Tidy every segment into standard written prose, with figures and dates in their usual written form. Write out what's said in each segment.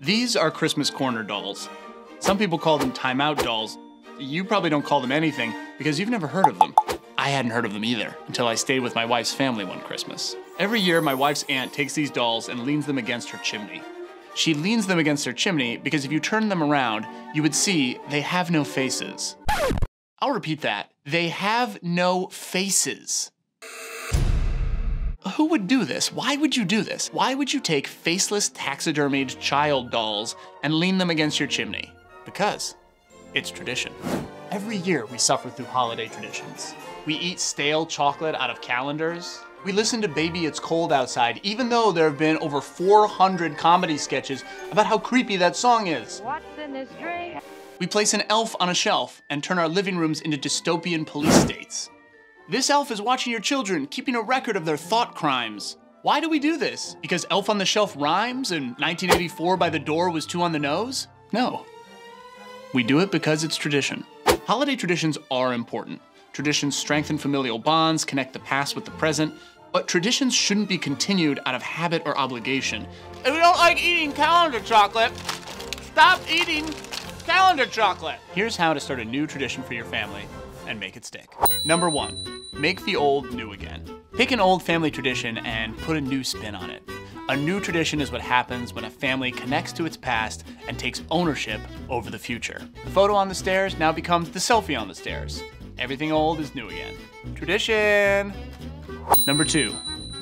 These are Christmas corner dolls. Some people call them timeout dolls. You probably don't call them anything because you've never heard of them. I hadn't heard of them either until I stayed with my wife's family one Christmas. Every year, my wife's aunt takes these dolls and leans them against her chimney. She leans them against her chimney because if you turn them around, you would see they have no faces. I'll repeat that. They have no faces. Who would do this? Why would you do this? Why would you take faceless taxidermied child dolls and lean them against your chimney? Because it's tradition. Every year we suffer through holiday traditions. We eat stale chocolate out of calendars. We listen to Baby It's Cold Outside, even though there have been over 400 comedy sketches about how creepy that song is. What's in this drink? We place an elf on a shelf and turn our living rooms into dystopian police states. This elf is watching your children, keeping a record of their thought crimes. Why do we do this? Because Elf on the Shelf rhymes and 1984 by the Door was too on the nose? No. We do it because it's tradition. Holiday traditions are important. Traditions strengthen familial bonds, connect the past with the present, but traditions shouldn't be continued out of habit or obligation. If you don't like eating calendar chocolate, stop eating calendar chocolate. Here's how to start a new tradition for your family and make it stick. Number 1, make the old new again. Pick an old family tradition and put a new spin on it. A new tradition is what happens when a family connects to its past and takes ownership over the future. The photo on the stairs now becomes the selfie on the stairs. Everything old is new again. Tradition! Number 2,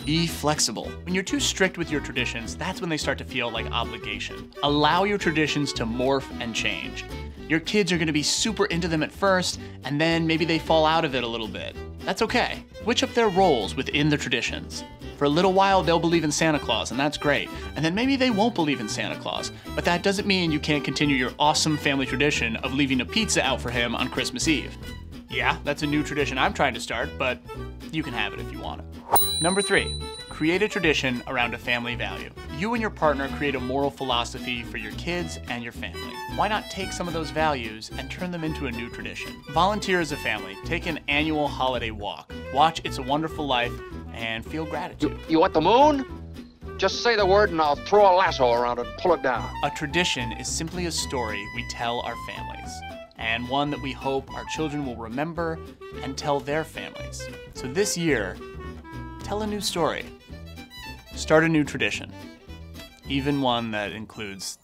be flexible. When you're too strict with your traditions, that's when they start to feel like obligation. Allow your traditions to morph and change. Your kids are gonna be super into them at first, and then maybe they fall out of it a little bit. That's okay. Switch up their roles within the traditions. For a little while, they'll believe in Santa Claus, and that's great. And then maybe they won't believe in Santa Claus, but that doesn't mean you can't continue your awesome family tradition of leaving a pizza out for him on Christmas Eve. Yeah, that's a new tradition I'm trying to start, but you can have it if you want it. Number 3, create a tradition around a family value. You and your partner create a moral philosophy for your kids and your family. Why not take some of those values and turn them into a new tradition? Volunteer as a family, take an annual holiday walk, watch It's a Wonderful Life, and feel gratitude. You want the moon? Just say the word and I'll throw a lasso around it and pull it down. A tradition is simply a story we tell our families, and one that we hope our children will remember and tell their families. So this year, tell a new story. Start a new tradition, even one that includes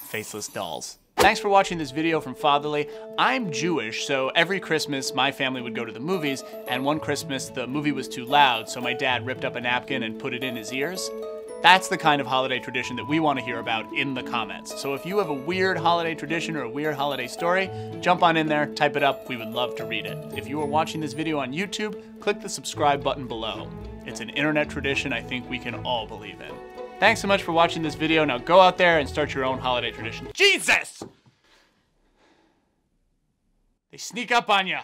faceless dolls. Thanks for watching this video from Fatherly. I'm Jewish, so every Christmas my family would go to the movies, and one Christmas the movie was too loud, so my dad ripped up a napkin and put it in his ears. That's the kind of holiday tradition that we want to hear about in the comments. So if you have a weird holiday tradition or a weird holiday story, jump on in there, type it up, we would love to read it. If you are watching this video on YouTube, click the subscribe button below. It's an internet tradition I think we can all believe in. Thanks so much for watching this video. Now go out there and start your own holiday tradition. Jesus! They sneak up on ya.